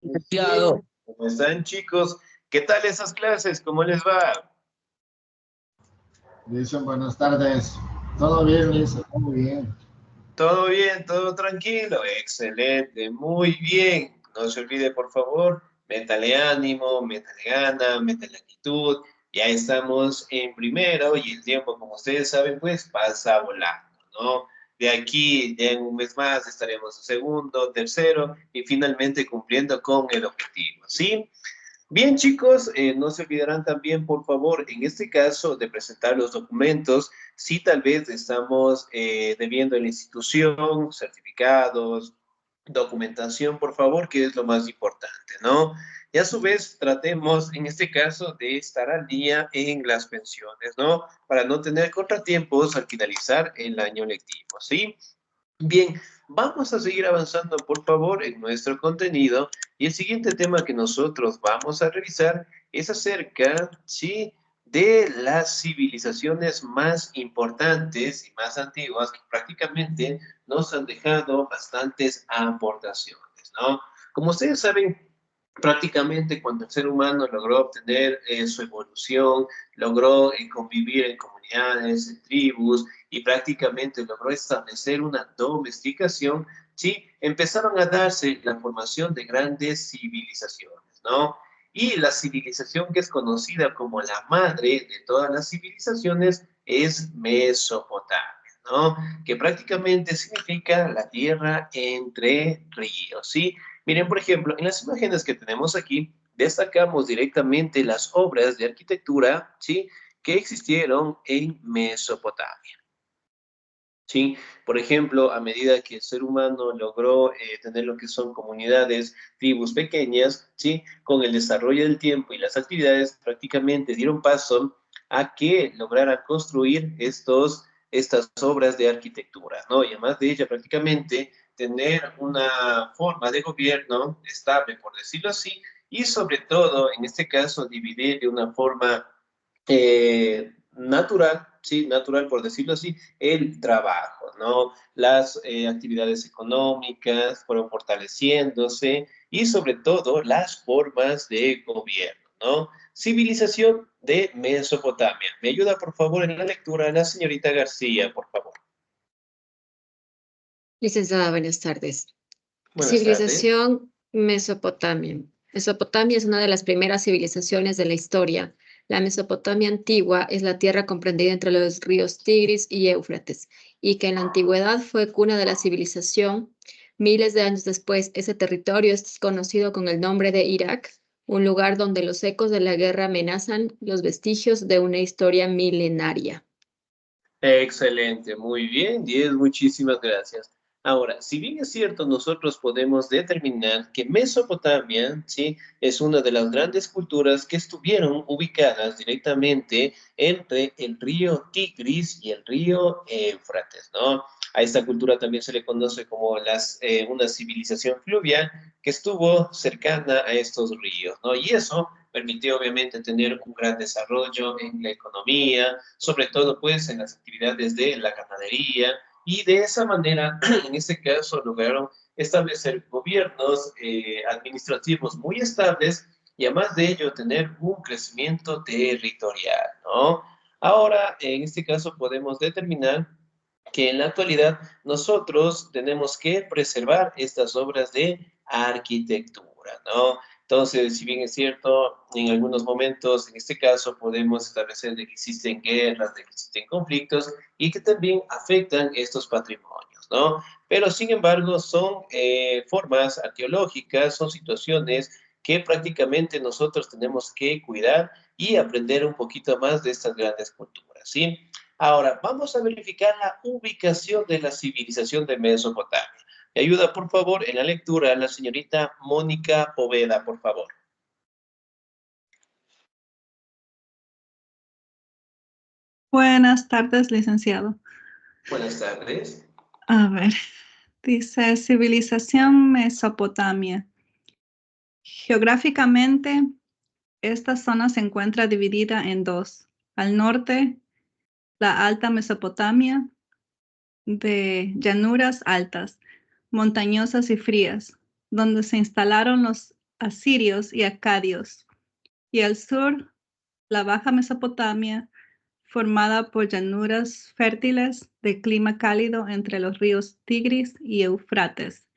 Licenciado. ¿Cómo están, chicos? ¿Qué tal esas clases? ¿Cómo les va? Dicen buenas tardes. Todo bien, Lisa, todo bien. ¿Todo bien? ¿Todo tranquilo? Excelente, muy bien. No se olvide, por favor, métale ánimo, métale gana, métale actitud. Ya estamos en primero y el tiempo, como ustedes saben, pues pasa volando, ¿no? De aquí, ya en un mes más, estaremos en segundo, tercero y finalmente cumpliendo con el objetivo, ¿sí? Bien, chicos, no se olvidarán también, por favor, en este caso, de presentar los documentos. Si tal vez estamos debiendo en la institución, certificados, documentación, por favor, que es lo más importante, ¿no? Y a su vez, tratemos, en este caso, de estar al día en las pensiones, ¿no? Para no tener contratiempos al finalizar el año lectivo, ¿sí? Bien, vamos a seguir avanzando, por favor, en nuestro contenido. Y el siguiente tema que nosotros vamos a revisar es acerca, ¿sí?, de las civilizaciones más importantes y más antiguas que prácticamente nos han dejado bastantes aportaciones, ¿no? Como ustedes saben, prácticamente cuando el ser humano logró obtener su evolución, logró convivir en comunidades, en tribus, y prácticamente logró establecer una domesticación, ¿sí? Empezaron a darse la formación de grandes civilizaciones, ¿no? Y la civilización que es conocida como la madre de todas las civilizaciones es Mesopotamia, ¿no? Que prácticamente significa la tierra entre ríos, ¿sí? Miren, por ejemplo, en las imágenes que tenemos aquí, destacamos directamente las obras de arquitectura, ¿sí?, que existieron en Mesopotamia. ¿Sí? Por ejemplo, a medida que el ser humano logró tener lo que son comunidades, tribus pequeñas, ¿sí? Con el desarrollo del tiempo y las actividades prácticamente dieron paso a que lograran construir estas obras de arquitectura, ¿no? Y además de ella prácticamente tener una forma de gobierno estable, por decirlo así, y sobre todo, en este caso, dividir de una forma natural, sí, natural por decirlo así, el trabajo, ¿no? Las actividades económicas fueron fortaleciéndose y sobre todo las formas de gobierno, ¿no? Civilización de Mesopotamia. ¿Me ayuda, por favor, en la lectura la señorita García, por favor? Licenciada, buenas tardes. Buenas tardes. Civilización Mesopotamia. Mesopotamia es una de las primeras civilizaciones de la historia. La Mesopotamia antigua es la tierra comprendida entre los ríos Tigris y Éufrates, y que en la antigüedad fue cuna de la civilización. Miles de años después, ese territorio es conocido con el nombre de Irak, un lugar donde los ecos de la guerra amenazan los vestigios de una historia milenaria. Excelente, muy bien, 10, muchísimas gracias. Ahora, si bien es cierto, nosotros podemos determinar que Mesopotamia, ¿sí?, es una de las grandes culturas que estuvieron ubicadas directamente entre el río Tigris y el río Éufrates, ¿no? A esta cultura también se le conoce como una civilización fluvial que estuvo cercana a estos ríos, ¿no? Y eso permitió obviamente tener un gran desarrollo en la economía, sobre todo pues en las actividades de la ganadería, y de esa manera, en este caso, lograron establecer gobiernos administrativos muy estables y además de ello tener un crecimiento territorial, ¿no? Ahora, en este caso, podemos determinar que en la actualidad nosotros tenemos que preservar estas obras de arquitectura, ¿no? Entonces, si bien es cierto, en algunos momentos, en este caso, podemos establecer de que existen guerras, de que existen conflictos y que también afectan estos patrimonios, ¿no? Pero, sin embargo, son formas arqueológicas, son situaciones que prácticamente nosotros tenemos que cuidar y aprender un poquito más de estas grandes culturas, ¿sí? Ahora, vamos a verificar la ubicación de la civilización de Mesopotamia. Me ayuda, por favor, en la lectura la señorita Mónica Poveda, por favor. Buenas tardes, licenciado. Buenas tardes. A ver, dice civilización Mesopotamia. Geográficamente, esta zona se encuentra dividida en dos. Al norte, la Alta Mesopotamia, de llanuras altas, montañosas y frías, donde se instalaron los asirios y acadios, y al sur la Baja Mesopotamia, formada por llanuras fértiles de clima cálido entre los ríos Tigris y Eufrates,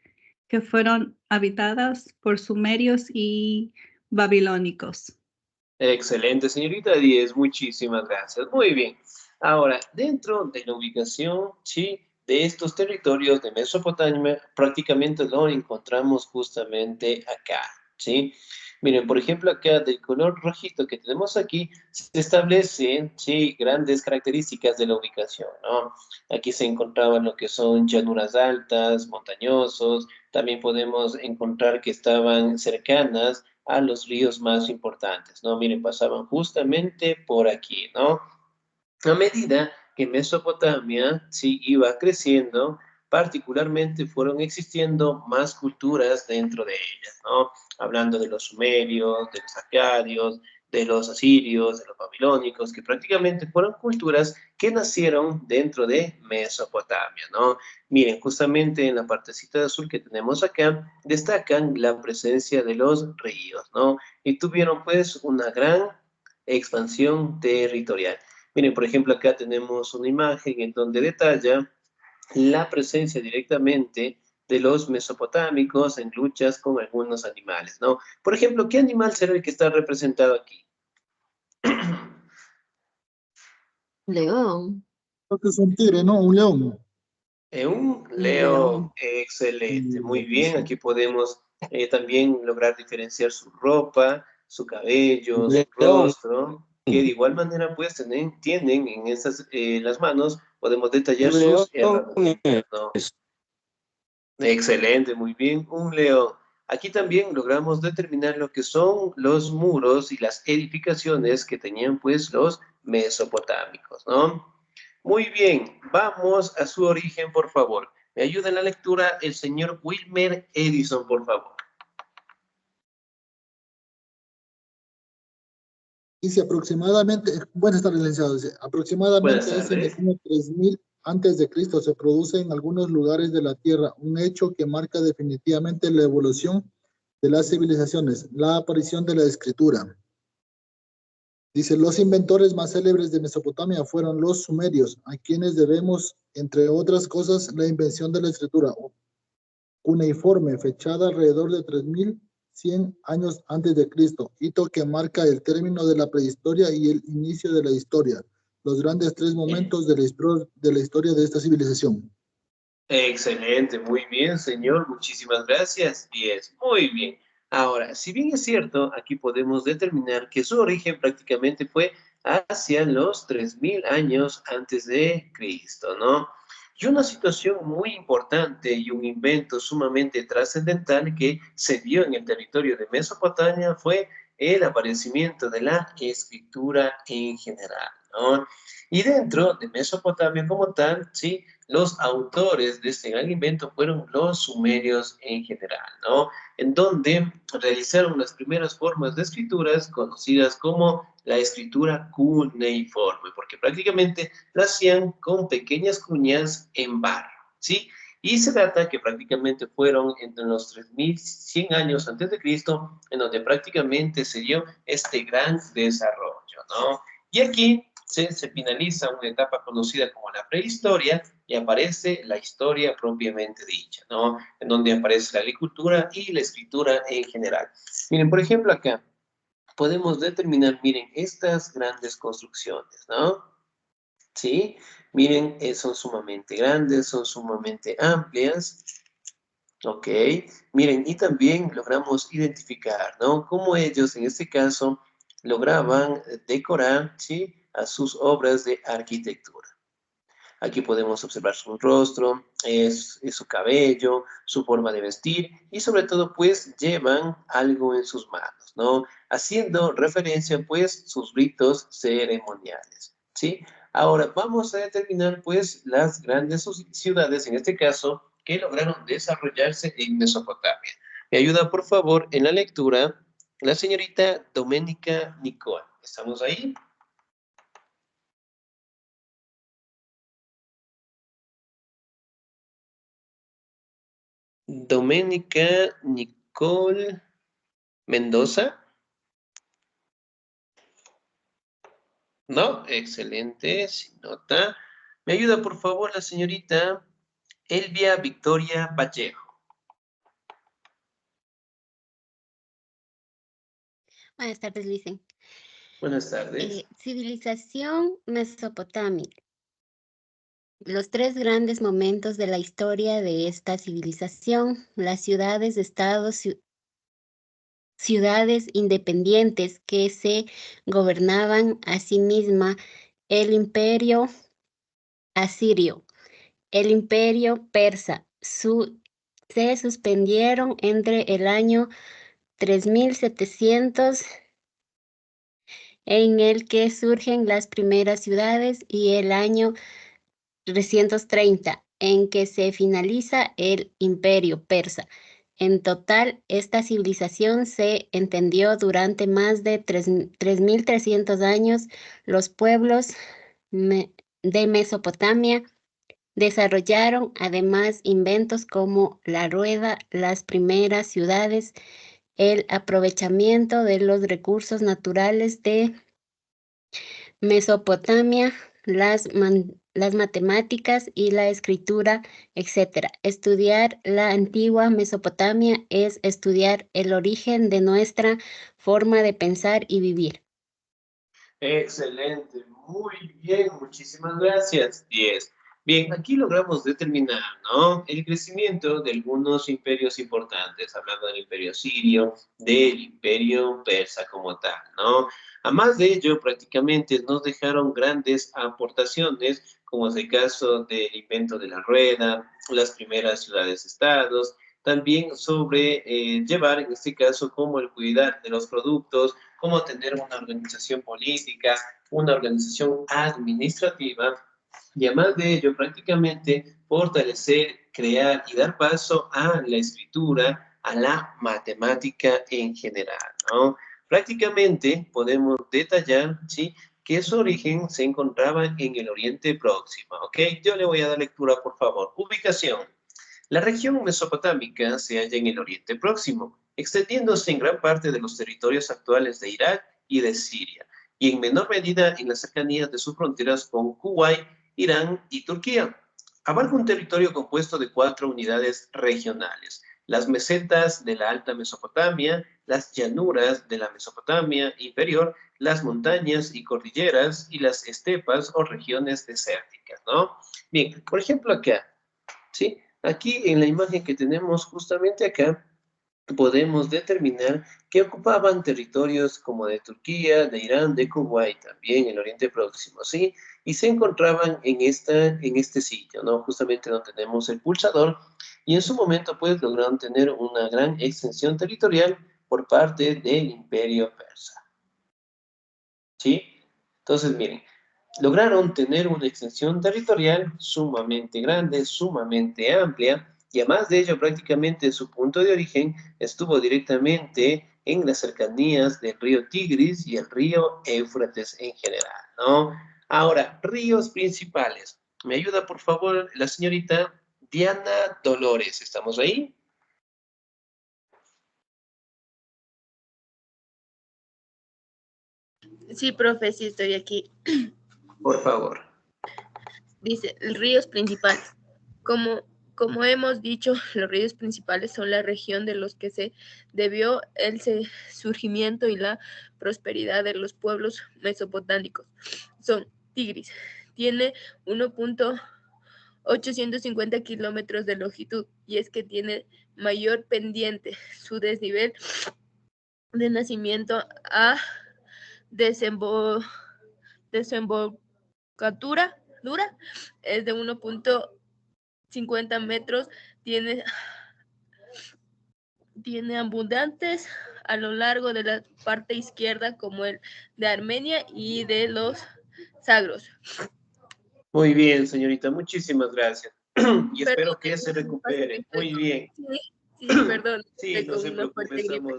que fueron habitadas por sumerios y babilónicos. Excelente, señorita 10, muchísimas gracias. Muy bien. Ahora, dentro de la ubicación, sí, de estos territorios de Mesopotamia, prácticamente lo encontramos justamente acá, ¿sí? Miren, por ejemplo, acá del color rojito que tenemos aquí, se establecen, sí, grandes características de la ubicación, ¿no? Aquí se encontraban lo que son llanuras altas, montañosos, también podemos encontrar que estaban cercanas a los ríos más importantes, ¿no? Miren, pasaban justamente por aquí, ¿no? A medida que Mesopotamia sí iba creciendo, particularmente fueron existiendo más culturas dentro de ellas, ¿no? Hablando de los sumerios, de los acadios, de los asirios, de los babilónicos, que prácticamente fueron culturas que nacieron dentro de Mesopotamia, ¿no? Miren, justamente en la partecita azul que tenemos acá, destacan la presencia de los ríos, ¿no? Y tuvieron pues una gran expansión territorial. Miren, por ejemplo, acá tenemos una imagen en donde detalla la presencia directamente de los mesopotámicos en luchas con algunos animales, ¿no? Por ejemplo, ¿qué animal será el que está representado aquí? León, Creo que es un tigre, ¿no? Un león. Un un león, león. excelente, muy bien. Sí. Aquí podemos también lograr diferenciar su ropa, su cabello, su León. rostro, que de igual manera pues tienen en esas, las manos, podemos detallar Un león sus herramientas, ¿no? es Excelente, muy bien, un león. Aquí también logramos determinar lo que son los muros y las edificaciones que tenían pues los mesopotámicos, ¿no? Muy bien, vamos a su origen, por favor. Me ayuda en la lectura el señor Wilmer Edison, por favor. Dice aproximadamente, buenas tardes, licenciado. Dice, Buenas aproximadamente es en el tardes. año 3000 antes de Cristo se produce en algunos lugares de la Tierra un hecho que marca definitivamente la evolución de las civilizaciones, la aparición de la escritura. Dice, los inventores más célebres de Mesopotamia fueron los sumerios, a quienes debemos, entre otras cosas, la invención de la escritura cuneiforme, fechada alrededor de 3100 años antes de Cristo, hito que marca el término de la prehistoria y el inicio de la historia, los grandes tres momentos de la historia de esta civilización. Excelente, muy bien, señor. Muchísimas gracias. 10. Muy bien. Ahora, si bien es cierto, aquí podemos determinar que su origen prácticamente fue hacia los 3000 años antes de Cristo, ¿no? Y una situación muy importante y un invento sumamente trascendental que se dio en el territorio de Mesopotamia fue el aparecimiento de la escritura en general, ¿no? Y dentro de Mesopotamia como tal, sí, los autores de este gran invento fueron los sumerios en general, ¿no? En donde realizaron las primeras formas de escrituras conocidas como la escritura cuneiforme, porque prácticamente la hacían con pequeñas cuñas en barro, ¿sí? Y se trata que prácticamente fueron entre los 3100 años antes de Cristo, en donde prácticamente se dio este gran desarrollo, ¿no? Y aquí se finaliza una etapa conocida como la prehistoria y aparece la historia propiamente dicha, ¿no? En donde aparece la agricultura y la escritura en general. Miren, por ejemplo, acá podemos determinar, miren, estas grandes construcciones, ¿no? ¿Sí? Miren, son sumamente grandes, son sumamente amplias, ¿ok? Miren, y también logramos identificar, ¿no? Cómo ellos, en este caso, lograban decorar, ¿sí? A sus obras de arquitectura. Aquí podemos observar su rostro, su cabello, su forma de vestir y sobre todo pues llevan algo en sus manos, ¿no? Haciendo referencia pues sus ritos ceremoniales, ¿sí? Ahora vamos a determinar pues las grandes ciudades, en este caso, que lograron desarrollarse en Mesopotamia. Me ayuda por favor en la lectura la señorita Doménica Nicole. ¿Estamos ahí? Doménica Nicole. Mendoza. No, excelente, sin nota. ¿Me ayuda, por favor, la señorita Elvia Victoria Vallejo? Buenas tardes, Luisen. Buenas tardes. Civilización mesopotámica. Los tres grandes momentos de la historia de esta civilización, las ciudades, estados, ciudades independientes que se gobernaban a sí misma, el imperio asirio, el imperio persa, se suspendieron entre el año 3700 en el que surgen las primeras ciudades y el año 330 en que se finaliza el imperio persa. En total, esta civilización se entendió durante más de 3.300 años. Los pueblos de Mesopotamia desarrollaron además inventos como la rueda, las primeras ciudades, el aprovechamiento de los recursos naturales de Mesopotamia, las matemáticas y la escritura, etc. Estudiar la antigua Mesopotamia es estudiar el origen de nuestra forma de pensar y vivir. Excelente, muy bien, muchísimas gracias. 10. Bien, aquí logramos determinar, ¿no? El crecimiento de algunos imperios importantes, hablando del imperio sirio, del imperio persa como tal, ¿no? Además de ello, prácticamente nos dejaron grandes aportaciones, como es el caso del invento de la rueda, las primeras ciudades-estados, también sobre llevar, en este caso, como el cuidar de los productos, cómo tener una organización política, una organización administrativa, y además de ello, prácticamente fortalecer, crear y dar paso a la escritura, a la matemática en general, ¿no? Prácticamente podemos detallar, ¿sí?, que su origen se encontraba en el Oriente Próximo, ¿ok? Yo le voy a dar lectura, por favor. Ubicación. La región mesopotámica se halla en el Oriente Próximo, extendiéndose en gran parte de los territorios actuales de Irak y de Siria, y en menor medida en las cercanías de sus fronteras con Kuwait, Irán y Turquía. Abarca un territorio compuesto de 4 unidades regionales: las mesetas de la Alta Mesopotamia, las llanuras de la Mesopotamia inferior, las montañas y cordilleras y las estepas o regiones desérticas, ¿no? Bien, por ejemplo acá, ¿sí? Aquí en la imagen que tenemos justamente acá, podemos determinar que ocupaban territorios como de Turquía, de Irán, de Kuwait, también el Oriente Próximo, ¿sí? Y se encontraban en este sitio, ¿no? Justamente donde tenemos el pulsador, y en su momento, pues, lograron tener una gran extensión territorial por parte del Imperio Persa, ¿sí? Entonces, miren, lograron tener una extensión territorial sumamente grande, sumamente amplia, y además de ello, prácticamente su punto de origen estuvo directamente en las cercanías del río Tigris y el río Éufrates en general, ¿no? Ahora, ríos principales. ¿Me ayuda, por favor, la señorita Diana Dolores? ¿Estamos ahí? Sí, profe, sí estoy aquí. Por favor. Dice, ríos principales. Como hemos dicho, los ríos principales son la región de los que se debió el surgimiento y la prosperidad de los pueblos mesopotámicos. Son Tigris, tiene 1.850 kilómetros de longitud y es que tiene mayor pendiente. Su desnivel de nacimiento a desembocadura dura es de 1.50 metros, tiene abundantes a lo largo de la parte izquierda como el de Armenia y de los Sagros. Muy bien, señorita, muchísimas gracias. Y espero Perdón, que se recupere. Muy bien. Sí, perdón. Sí, no se Con una preocupe, fuerte gripe.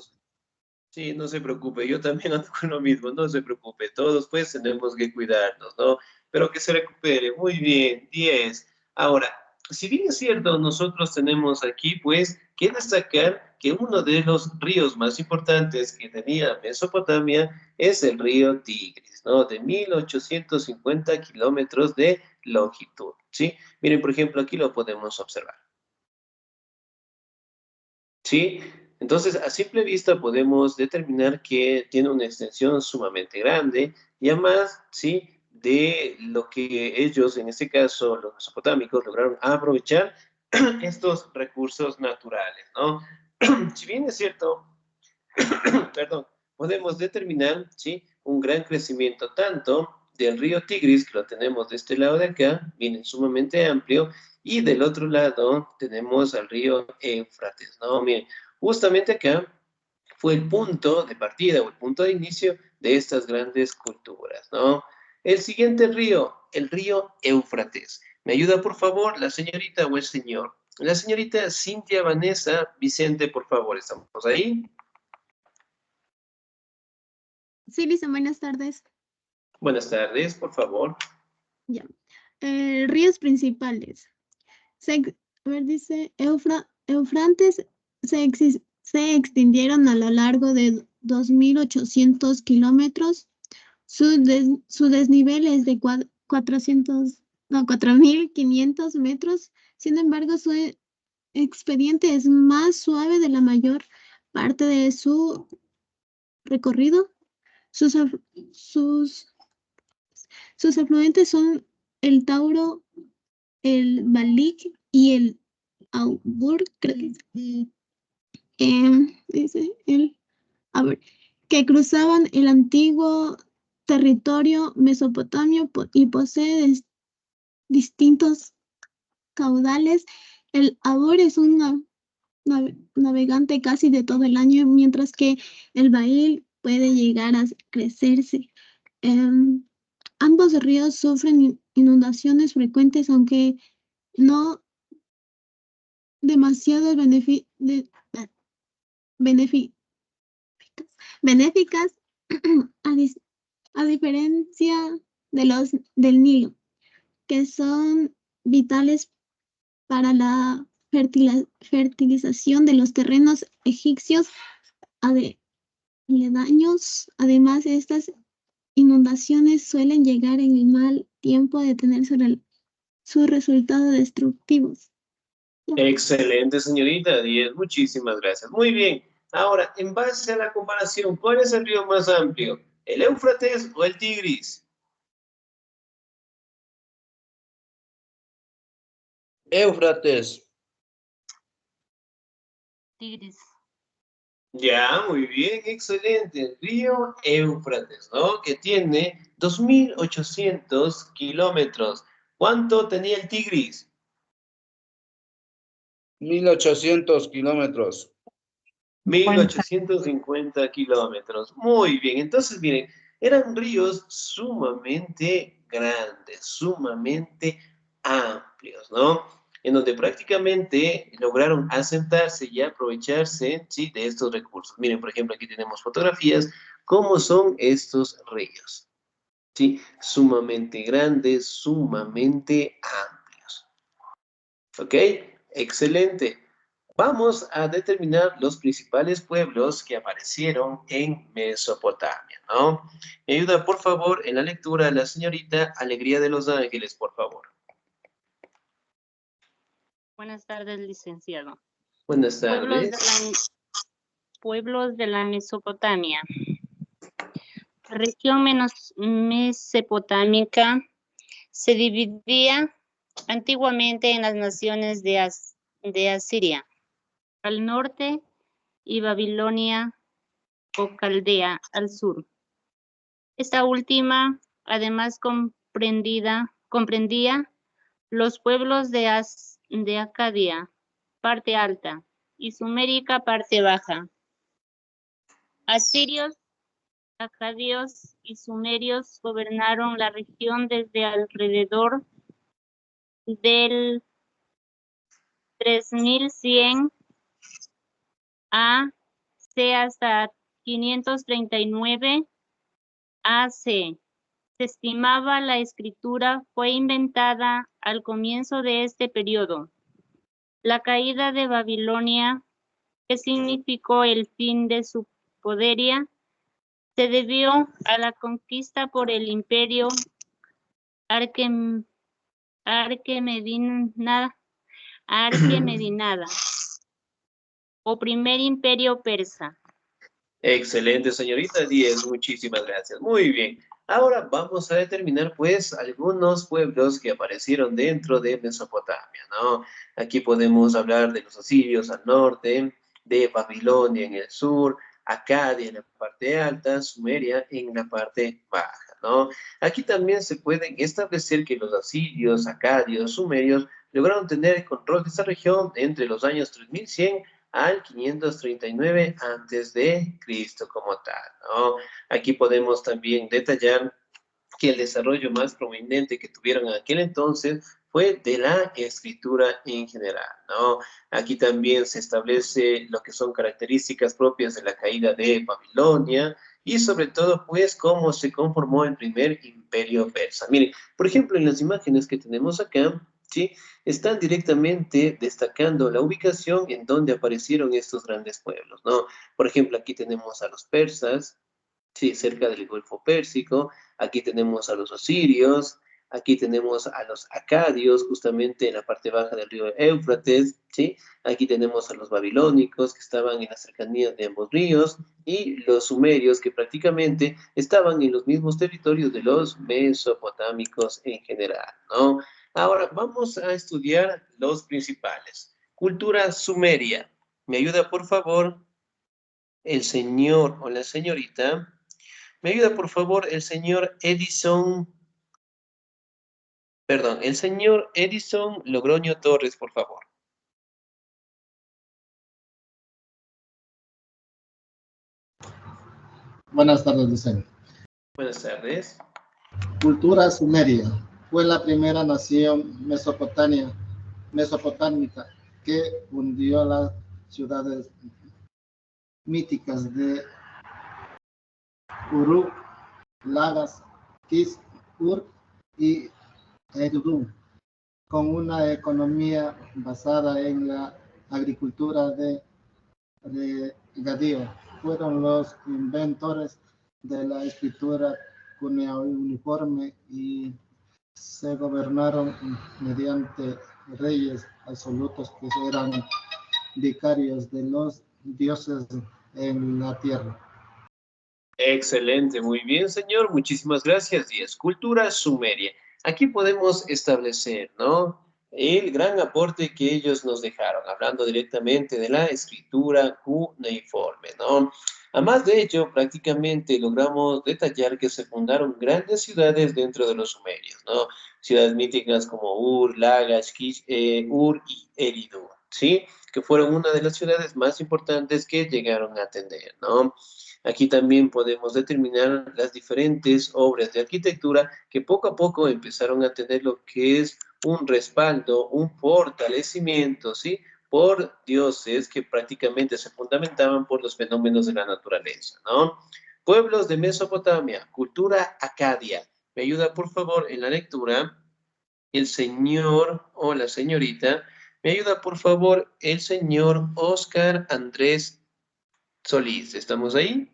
Sí, no se preocupe, yo también ando con lo mismo, no se preocupe, todos pues tenemos que cuidarnos, ¿no? Pero que se recupere, muy bien, 10. Ahora, si bien es cierto, nosotros tenemos aquí, pues, que destacar que uno de los ríos más importantes que tenía Mesopotamia es el río Tigris, ¿no? De 1850 kilómetros de longitud, ¿sí? Miren, por ejemplo, aquí lo podemos observar. ¿Sí? Entonces, a simple vista podemos determinar que tiene una extensión sumamente grande y además, ¿sí? De lo que ellos, en este caso, los mesopotámicos, lograron aprovechar estos recursos naturales, ¿no? Si bien es cierto, perdón, podemos determinar, ¿sí? Un gran crecimiento tanto del río Tigris, que lo tenemos de este lado de acá, viene sumamente amplio, y del otro lado tenemos al río Éufrates, ¿no? Miren, justamente acá fue el punto de partida o el punto de inicio de estas grandes culturas, ¿no? El siguiente río, el río Éufrates. ¿Me ayuda, por favor, la señorita o el señor? La señorita Cintia Vanessa Vicente, por favor, ¿estamos ahí? Sí, Lisa, buenas tardes. Buenas tardes, por favor. Ya. Ríos principales. A ver, dice, Eufrates se extendieron a lo largo de 2.800 kilómetros. Su desnivel es de 4.500 metros. Sin embargo, su expediente es más suave de la mayor parte de su recorrido. Sus afluentes son el Tauro, el Balik y el Aubur, creo que dice que cruzaban el antiguo territorio mesopotamio y posee distintos caudales. El Aubur es un navegante casi de todo el año, mientras que el Bail puede llegar a crecerse. Ambos ríos sufren inundaciones frecuentes, aunque no demasiado benéficas, a diferencia de los del Nilo, que son vitales para la fertilización de los terrenos egipcios aledaños. Además, estas inundaciones suelen llegar en el mal tiempo de tener sus resultados destructivos. Excelente, señorita 10. Muchísimas gracias. Muy bien. Ahora, en base a la comparación, ¿cuál es el río más amplio? ¿El Éufrates o el Tigris? Éufrates. Tigris. Ya, muy bien, excelente. El río Éufrates, ¿no? Que tiene 2.800 kilómetros. ¿Cuánto tenía el Tigris? 1.800 kilómetros. 1.850 kilómetros. Muy bien. Entonces, miren, eran ríos sumamente grandes, sumamente amplios, ¿no? En donde prácticamente lograron asentarse y aprovecharse, ¿sí? De estos recursos. Miren, por ejemplo, aquí tenemos fotografías. ¿Cómo son estos ríos? ¿Sí? Sumamente grandes, sumamente amplios. ¿Ok? Excelente. Vamos a determinar los principales pueblos que aparecieron en Mesopotamia, ¿no? Me ayuda, por favor, en la lectura la señorita Alegría de los Ángeles, por favor. Buenas tardes, licenciado. Buenas tardes. Pueblos de la Mesopotamia. Región mesopotámica se dividía antiguamente en las naciones de Asiria al norte y Babilonia o Caldea al sur. Esta última, además, comprendía los pueblos de Acadia, parte alta, y Sumérica, parte baja. Asirios, acadios y sumerios gobernaron la región desde alrededor del 3100 AC hasta 539 AC, se estimaba la escritura fue inventada al comienzo de este periodo. La caída de Babilonia, que significó el fin de su podería, se debió a la conquista por el imperio Arquemedinada o primer imperio persa. Excelente, señorita Díez, muchísimas gracias. Muy bien. Ahora vamos a determinar, pues, algunos pueblos que aparecieron dentro de Mesopotamia, ¿no? Aquí podemos hablar de los asirios al norte, de Babilonia en el sur, Acadia en la parte alta, Sumeria en la parte baja, ¿no? Aquí también se pueden establecer que los asirios, acadios, sumerios lograron tener el control de esta región entre los años 3100 al 539 antes de Cristo como tal, ¿no? Aquí podemos también detallar que el desarrollo más prominente que tuvieron en aquel entonces fue de la escritura en general, ¿no? Aquí también se establece lo que son características propias de la caída de Babilonia y sobre todo, pues, cómo se conformó el primer imperio persa. Miren, por ejemplo, en las imágenes que tenemos acá, ¿sí? Están directamente destacando la ubicación en donde aparecieron estos grandes pueblos, ¿no? Por ejemplo, aquí tenemos a los persas, sí, cerca del Golfo Pérsico. Aquí tenemos a los asirios, aquí tenemos a los acadios, justamente en la parte baja del río Éufrates, ¿sí? Aquí tenemos a los babilónicos, que estaban en las cercanías de ambos ríos, y los sumerios, que prácticamente estaban en los mismos territorios de los mesopotámicos en general, ¿no? Ahora vamos a estudiar los principales. Cultura sumeria. ¿Me ayuda, por favor, el señor o la señorita? ¿Me ayuda, por favor, el señor Edison Logroño Torres, por favor? Buenas tardes, docente. Buenas tardes. Cultura sumeria fue la primera nación mesopotámica que hundió las ciudades míticas de Uruk, Lagas, Kish, Ur y Eridu, con una economía basada en la agricultura de regadío. Fueron los inventores de la escritura cuneiforme y se gobernaron mediante reyes absolutos que eran vicarios de los dioses en la tierra. Excelente, muy bien, señor. Muchísimas gracias. Y es cultura sumeria. Aquí podemos establecer, ¿no?, el gran aporte que ellos nos dejaron, hablando directamente de la escritura cuneiforme, ¿no? Además de ello, prácticamente logramos detallar que se fundaron grandes ciudades dentro de los sumerios, ¿no? Ciudades míticas como Ur, Lagash, Kish, Ur y Eridu, ¿sí? Que fueron una de las ciudades más importantes que llegaron a tener, ¿no? Aquí también podemos determinar las diferentes obras de arquitectura que poco a poco empezaron a tener lo que es un respaldo, un fortalecimiento, ¿sí?, por dioses que prácticamente se fundamentaban por los fenómenos de la naturaleza, ¿no? Pueblos de Mesopotamia, cultura acadia. ¿Me ayuda, por favor, en la lectura el señor o la señorita? ¿Me ayuda, por favor, el señor Oscar Andrés Solís? ¿Estamos ahí?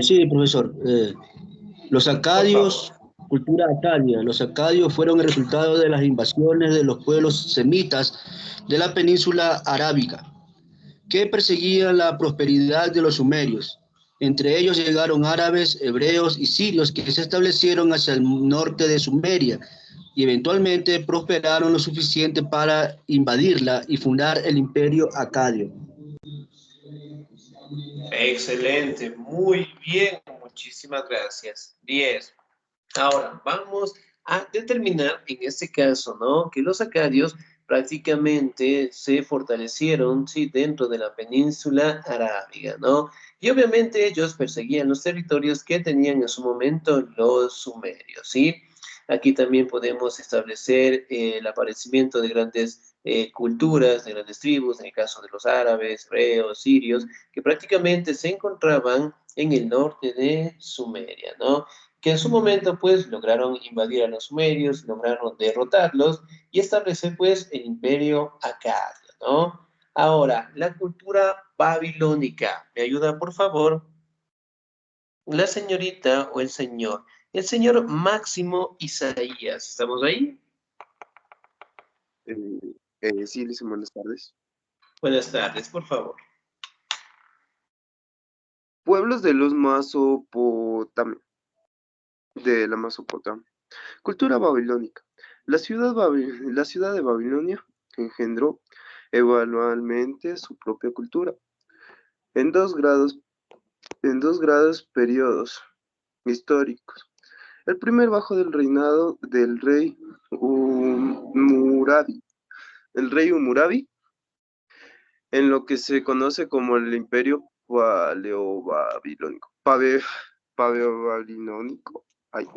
Sí, profesor. Los acadios, cultura acadia. Los acadios fueron el resultado de las invasiones de los pueblos semitas de la península arábiga, que perseguían la prosperidad de los sumerios. Entre ellos llegaron árabes, hebreos y sirios que se establecieron hacia el norte de Sumeria y eventualmente prosperaron lo suficiente para invadirla y fundar el imperio acadio. Excelente, muy bien, muchísimas gracias. 10. Ahora, vamos a determinar en este caso, ¿no?, que los acadios prácticamente se fortalecieron, sí, dentro de la península arábiga, ¿no? Y obviamente ellos perseguían los territorios que tenían en su momento los sumerios, ¿sí? Aquí también podemos establecer el aparecimiento de grandes culturas de grandes tribus, en el caso de los árabes, hebreos, sirios, que prácticamente se encontraban en el norte de Sumeria, ¿no? Que en su momento, pues, lograron invadir a los sumerios, lograron derrotarlos y establecer, pues, el imperio acadio, ¿no? Ahora, la cultura babilónica. ¿Me ayuda, por favor? La señorita o el señor. El señor Máximo Isaías. ¿Estamos ahí? Sí, Lice, buenas tardes. Buenas tardes, por favor. Pueblos de los Mesopotamia. De la Mesopotamia. Cultura babilónica. La ciudad de Babilonia engendró eventualmente su propia cultura en dos grandes periodos históricos. El primer bajo del reinado del rey Hammurabi. El rey Hammurabi, en lo que se conoce como el Imperio Paleobabilónico. Paleobabilónico. Ay,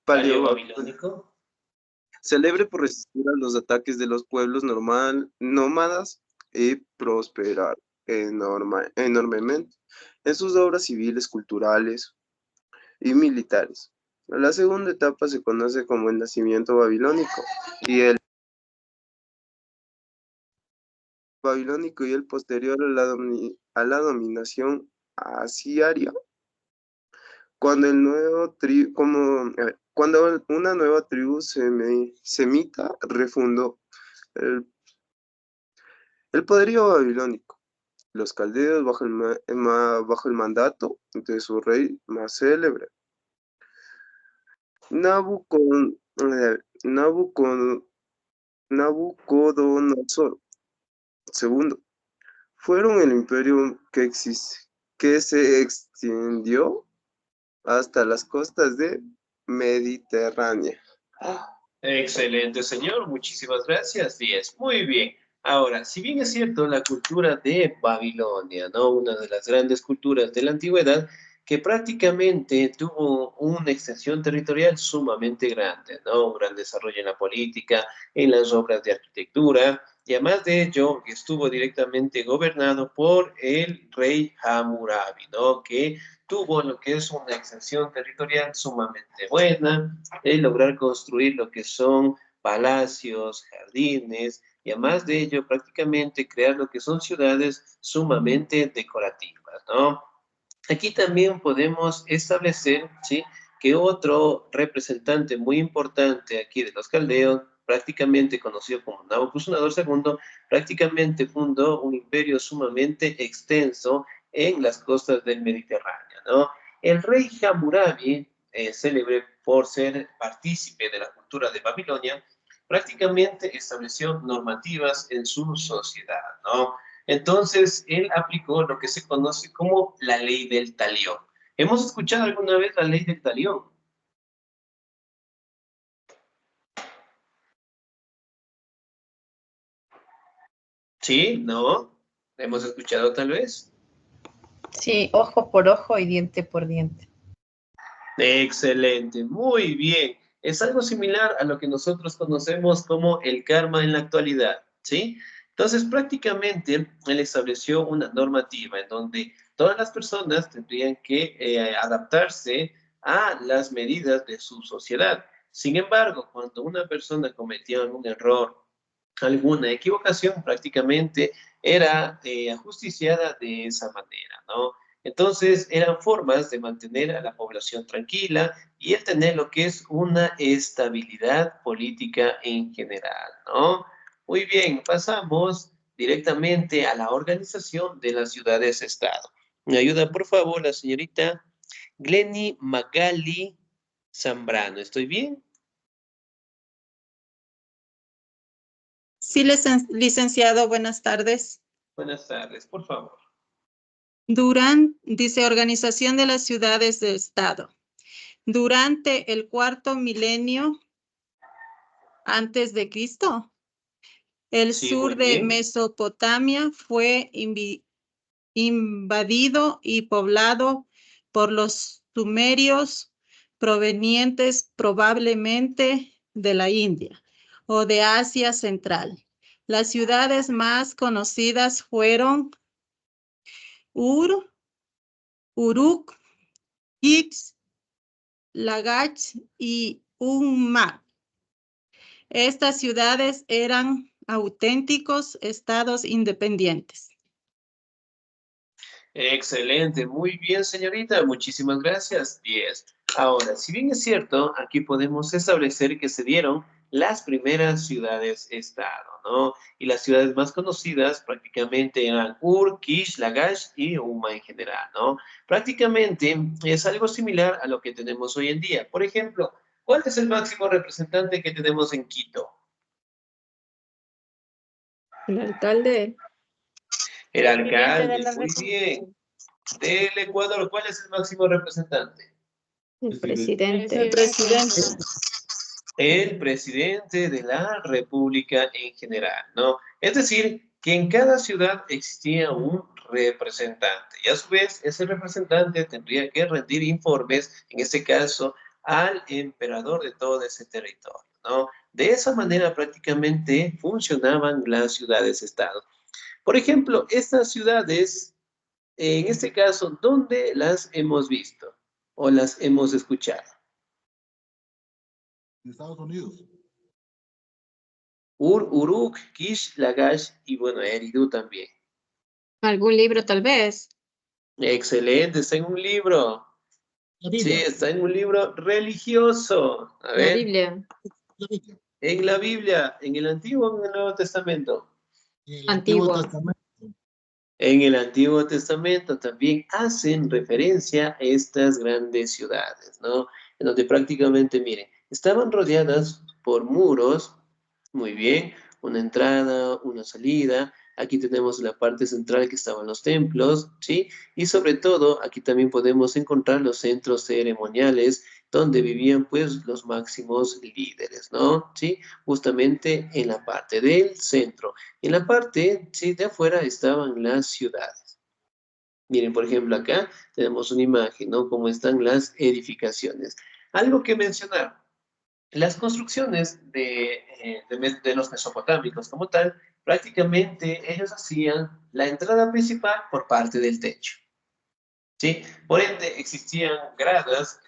Paleobabilónico. Celebre por resistir a los ataques de los pueblos nómadas y prosperar enormemente en sus obras civiles, culturales y militares. La segunda etapa se conoce como el nacimiento babilónico y el posterior a la dominación asiria, cuando una nueva tribu semita refundó el poderío babilónico. Los caldeos bajo el mandato de su rey más célebre, Nabucodonosor II, fueron el imperio que se extendió hasta las costas de Mediterránea. Excelente, señor. Muchísimas gracias. 10. Muy bien. Ahora, si bien es cierto, la cultura de Babilonia, ¿no? Una de las grandes culturas de la antigüedad, que prácticamente tuvo una extensión territorial sumamente grande, ¿no? Un gran desarrollo en la política, en las obras de arquitectura, y además de ello, estuvo directamente gobernado por el rey Hammurabi, ¿no? Que tuvo lo que es una extensión territorial sumamente buena, el lograr construir lo que son palacios, jardines, y además de ello, prácticamente crear lo que son ciudades sumamente decorativas, ¿no? Aquí también podemos establecer, ¿sí?, que otro representante muy importante aquí de los caldeos, prácticamente conocido como Nabucodonosor II, prácticamente fundó un imperio sumamente extenso en las costas del Mediterráneo, ¿no? El rey Hammurabi, célebre por ser partícipe de la cultura de Babilonia, prácticamente estableció normativas en su sociedad, ¿no? Entonces, él aplicó lo que se conoce como la ley del talión. ¿Hemos escuchado alguna vez la ley del talión? ¿Sí? ¿No? ¿Hemos escuchado tal vez? Sí, ojo por ojo y diente por diente. Excelente, muy bien. Es algo similar a lo que nosotros conocemos como el karma en la actualidad, ¿sí? Entonces, prácticamente, él estableció una normativa en donde todas las personas tendrían que adaptarse a las medidas de su sociedad. Sin embargo, cuando una persona cometía algún error, alguna equivocación, prácticamente era ajusticiada de esa manera, ¿no? Entonces, eran formas de mantener a la población tranquila y el tener lo que es una estabilidad política en general, ¿no? Muy bien, pasamos directamente a la organización de las ciudades-estado. ¿Me ayuda, por favor, la señorita Glenny Magali Zambrano? ¿Estoy bien? Sí, licenciado, buenas tardes. Buenas tardes, por favor. Dice Organización de las Ciudades de Estado. Durante el cuarto milenio antes de Cristo, el sur de Mesopotamia fue invadido y poblado por los sumerios, provenientes probablemente de la India o de Asia Central. Las ciudades más conocidas fueron Ur, Uruk, Kix, Lagash y Umma. Estas ciudades eran auténticos estados independientes. Excelente, muy bien, señorita, muchísimas gracias. 10. Ahora, si bien es cierto, aquí podemos establecer que se dieron las primeras ciudades-estado, ¿no? Y las ciudades más conocidas prácticamente eran Ur, Kish, Lagash y Umma en general, ¿no? Prácticamente es algo similar a lo que tenemos hoy en día. Por ejemplo, ¿cuál es el máximo representante que tenemos en Quito? El alcalde. El Presidente de alcalde, la muy República. bien. Del Ecuador, ¿cuál es el máximo representante? El presidente. El presidente. El presidente de la República en general, ¿no? Es decir, que en cada ciudad existía un representante y a su vez ese representante tendría que rendir informes, en este caso, al emperador de todo ese territorio, ¿no? De esa manera prácticamente funcionaban las ciudades-estado. Por ejemplo, estas ciudades, en este caso, ¿dónde las hemos visto o las hemos escuchado? En Estados Unidos. Uruk, Kish, Lagash y bueno, Eridu también. ¿Algún libro tal vez? Excelente, está en un libro. La Sí, Biblia. está en un libro religioso. A La ver, Biblia. La Biblia. en la Biblia, ¿en el Antiguo o en el Nuevo Testamento? En el Antiguo Antigua. Testamento. En el Antiguo Testamento también hacen referencia a estas grandes ciudades, ¿no? En donde prácticamente, miren, estaban rodeadas por muros, muy bien, una entrada, una salida. Aquí tenemos la parte central que estaban los templos, ¿sí? Y sobre todo, aquí también podemos encontrar los centros ceremoniales donde vivían, pues, los máximos líderes, ¿no? ¿Sí? Justamente en la parte del centro. En la parte, ¿sí?, de afuera estaban las ciudades. Miren, por ejemplo, acá tenemos una imagen, ¿no? Cómo están las edificaciones. Algo que mencionar. Las construcciones de los mesopotámicos como tal, prácticamente ellos hacían la entrada principal por parte del techo. ¿Sí? Por ende, existían gradas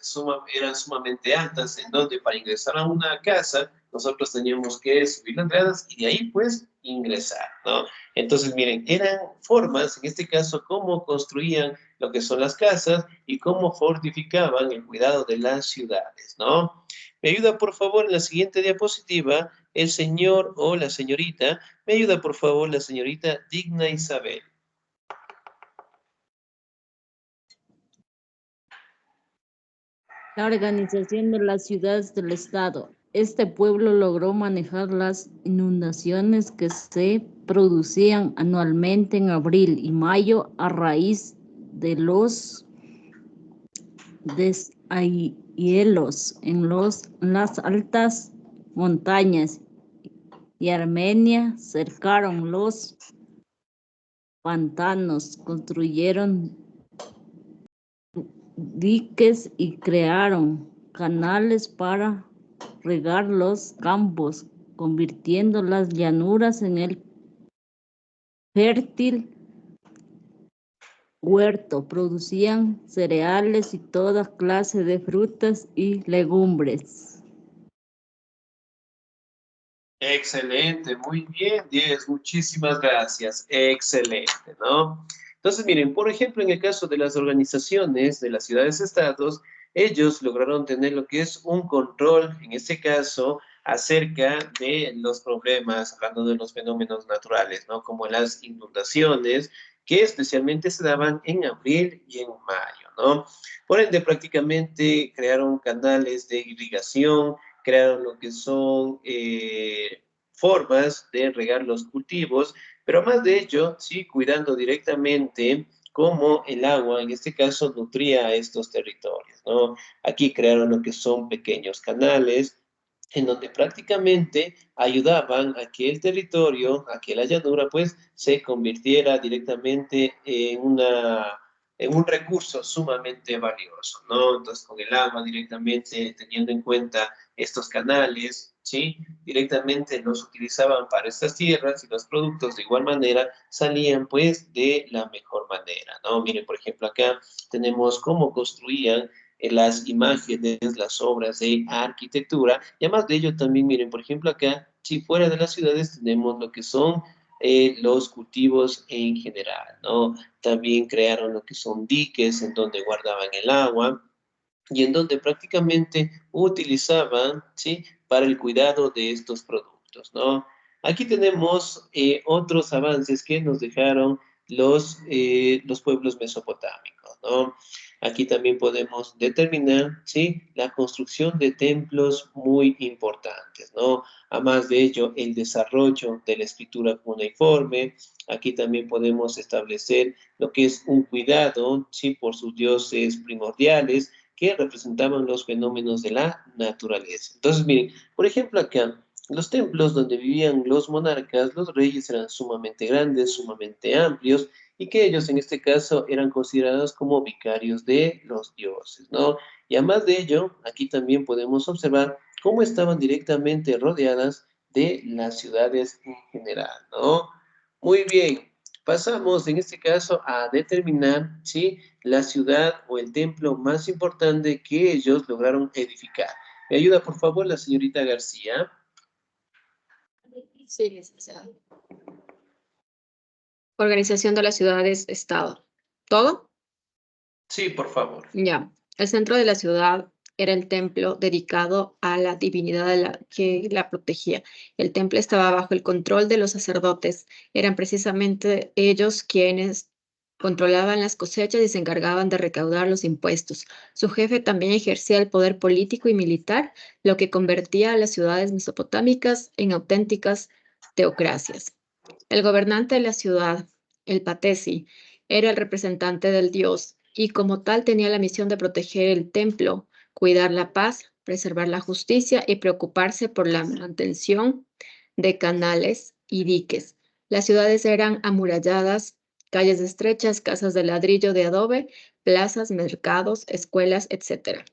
que eran sumamente altas, en donde para ingresar a una casa, nosotros teníamos que subir las gradas y de ahí, pues, ingresar, ¿no? Entonces, miren, eran formas, en este caso, cómo construían lo que son las casas y cómo fortificaban el cuidado de las ciudades, ¿no? Me ayuda, por favor, en la siguiente diapositiva, el señor o la señorita, me ayuda, por favor, la señorita Digna Isabel. La organización de las ciudades del estado. Este pueblo logró manejar las inundaciones que se producían anualmente en abril y mayo a raíz de los deshielos en las altas montañas, y Armenia cercaron los pantanos, construyeron diques y crearon canales para regar los campos, convirtiendo las llanuras en el fértil huerto. Producían cereales y toda clase de frutas y legumbres. Excelente, muy bien, 10, muchísimas gracias, excelente, ¿no? Entonces, miren, por ejemplo, en el caso de las organizaciones de las ciudades-estados, ellos lograron tener lo que es un control, en este caso, acerca de los problemas, hablando de los fenómenos naturales, ¿no? Como las inundaciones, que especialmente se daban en abril y en mayo, ¿no? Por ende, prácticamente crearon canales de irrigación, crearon lo que son formas de regar los cultivos, pero más de ello, sí, cuidando directamente cómo el agua, en este caso, nutría a estos territorios, ¿no? Aquí crearon lo que son pequeños canales, en donde prácticamente ayudaban a que el territorio, a que la llanura, pues, se convirtiera directamente en una en un recurso sumamente valioso, ¿no? Entonces, con el agua directamente, teniendo en cuenta estos canales, ¿sí? Directamente los utilizaban para estas tierras y los productos de igual manera salían pues de la mejor manera, ¿no? Miren, por ejemplo, acá tenemos cómo construían las imágenes, las obras de arquitectura, y además de ello también, miren, por ejemplo, acá, si fuera de las ciudades tenemos lo que son los cultivos en general, ¿no? También crearon lo que son diques en donde guardaban el agua y en donde prácticamente utilizaban, ¿sí? Para el cuidado de estos productos, ¿no? Aquí tenemos otros avances que nos dejaron los pueblos mesopotámicos, ¿no? Aquí también podemos determinar, ¿sí? La construcción de templos muy importantes, ¿no? Además de ello, el desarrollo de la escritura cuneiforme. Aquí también podemos establecer lo que es un cuidado, ¿sí? Por sus dioses primordiales que representaban los fenómenos de la naturaleza. Entonces, miren, por ejemplo, acá, los templos donde vivían los monarcas, los reyes eran sumamente grandes, sumamente amplios, y que ellos en este caso eran considerados como vicarios de los dioses, ¿no? Y además de ello, aquí también podemos observar cómo estaban directamente rodeadas de las ciudades en general, ¿no? Muy bien, pasamos en este caso a determinar, ¿sí? La ciudad o el templo más importante que ellos lograron edificar. ¿Me ayuda, por favor, la señorita García? Sí, licenciado. Organización de las ciudades-estado. ¿Todo? Sí, por favor. Ya. El centro de la ciudad era el templo dedicado a la divinidad que la protegía. El templo estaba bajo el control de los sacerdotes. Eran precisamente ellos quienes controlaban las cosechas y se encargaban de recaudar los impuestos. Su jefe también ejercía el poder político y militar, lo que convertía a las ciudades mesopotámicas en auténticas teocracias. El gobernante de la ciudad, el patesi, era el representante del dios y como tal tenía la misión de proteger el templo, cuidar la paz, preservar la justicia y preocuparse por la mantención de canales y diques. Las ciudades eran amuralladas, calles estrechas, casas de ladrillo de adobe, plazas, mercados, escuelas, etc.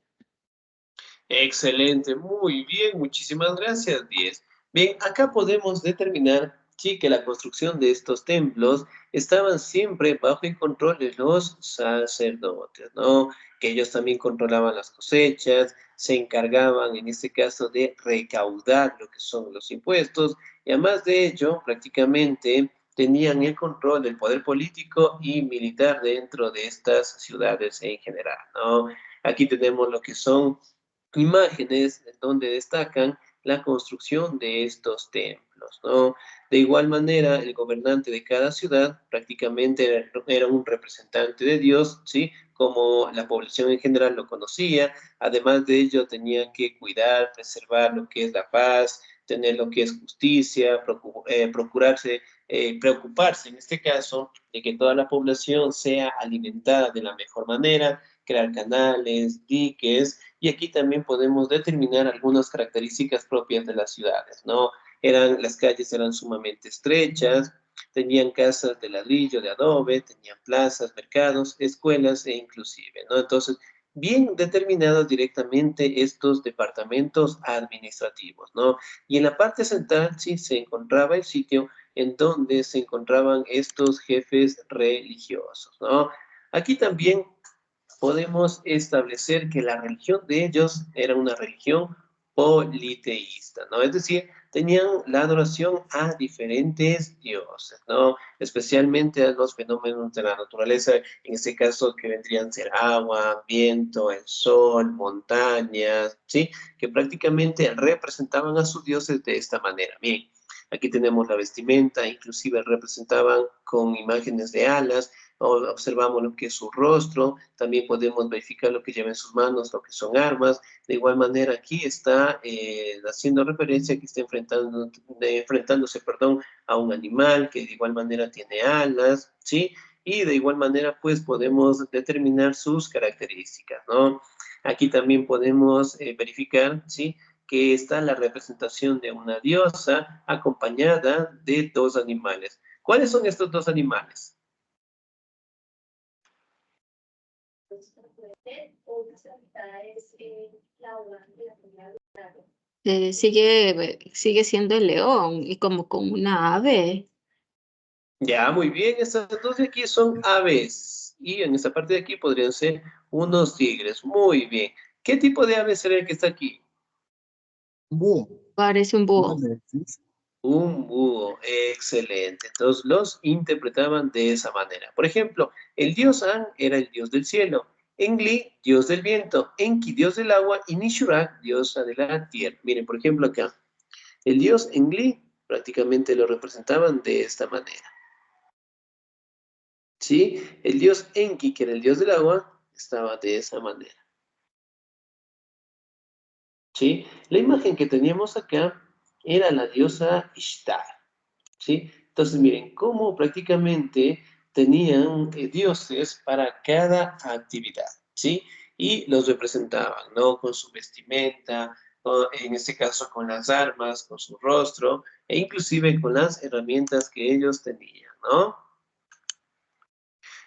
Excelente, muy bien, muchísimas gracias, 10. Bien, acá podemos determinar, sí, que la construcción de estos templos estaban siempre bajo el control de los sacerdotes, ¿no? Que ellos también controlaban las cosechas, se encargaban en este caso de recaudar lo que son los impuestos, y además de ello, prácticamente tenían el control del poder político y militar dentro de estas ciudades en general, ¿no? Aquí tenemos lo que son imágenes en donde destacan la construcción de estos templos, ¿no? De igual manera, el gobernante de cada ciudad prácticamente era un representante de Dios, ¿sí? Como la población en general lo conocía. Además de ello, tenía que cuidar, preservar lo que es la paz, tener lo que es justicia, preocuparse en este caso de que toda la población sea alimentada de la mejor manera, crear canales, diques, y aquí también podemos determinar algunas características propias de las ciudades, ¿no? Las calles eran sumamente estrechas, tenían casas de ladrillo, de adobe, tenían plazas, mercados, escuelas e inclusive, ¿no? Entonces, bien determinados directamente estos departamentos administrativos, ¿no? Y en la parte central sí se encontraba el sitio en donde se encontraban estos jefes religiosos, ¿no? Aquí también podemos establecer que la religión de ellos era una religión politeísta, ¿no? Es decir, tenían la adoración a diferentes dioses, ¿no? Especialmente a los fenómenos de la naturaleza, en este caso que vendrían a ser agua, viento, el sol, montañas, ¿sí? Que prácticamente representaban a sus dioses de esta manera. Bien, aquí tenemos la vestimenta, inclusive representaban con imágenes de alas, observamos lo que es su rostro, también podemos verificar lo que lleva en sus manos, lo que son armas. De igual manera, aquí está haciendo referencia que está enfrentándose, a un animal que de igual manera tiene alas, ¿sí? Y de igual manera, pues, podemos determinar sus características, ¿no? Aquí también podemos verificar, ¿sí? Que está la representación de una diosa acompañada de dos animales. ¿Cuáles son estos dos animales? Sigue siendo el león y como con una ave. Ya, muy bien. Estas dos de aquí son aves. Y en esta parte de aquí podrían ser unos tigres. Muy bien. ¿Qué tipo de ave será el que está aquí? Búho. Parece un búho. Un búho, excelente. Entonces los interpretaban de esa manera. Por ejemplo, el dios An era el dios del cielo, Engli, dios del viento, Enki, dios del agua, y Nishurak, diosa de la tierra. Miren, por ejemplo, acá, el dios Engli prácticamente lo representaban de esta manera. ¿Sí? El dios Enki, que era el dios del agua, estaba de esa manera. ¿Sí? La imagen que teníamos acá era la diosa Ishtar. ¿Sí? Entonces, miren, cómo prácticamente tenían dioses para cada actividad, ¿sí? Y los representaban, ¿no? Con su vestimenta, o en este caso con las armas, con su rostro, e inclusive con las herramientas que ellos tenían, ¿no?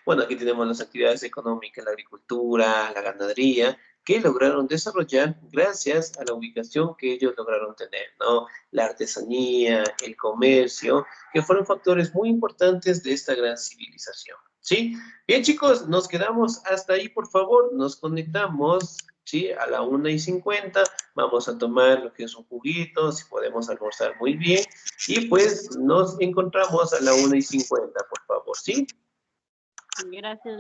Bueno, aquí tenemos las actividades económicas, la agricultura, la ganadería, que lograron desarrollar gracias a la ubicación que ellos lograron tener, ¿no? La artesanía, el comercio, que fueron factores muy importantes de esta gran civilización, ¿sí? Bien, chicos, nos quedamos hasta ahí, por favor, nos conectamos, ¿sí? A la 1:50, vamos a tomar lo que es un juguito, si podemos almorzar muy bien, y pues nos encontramos a la 1:50, por favor, ¿sí? Gracias.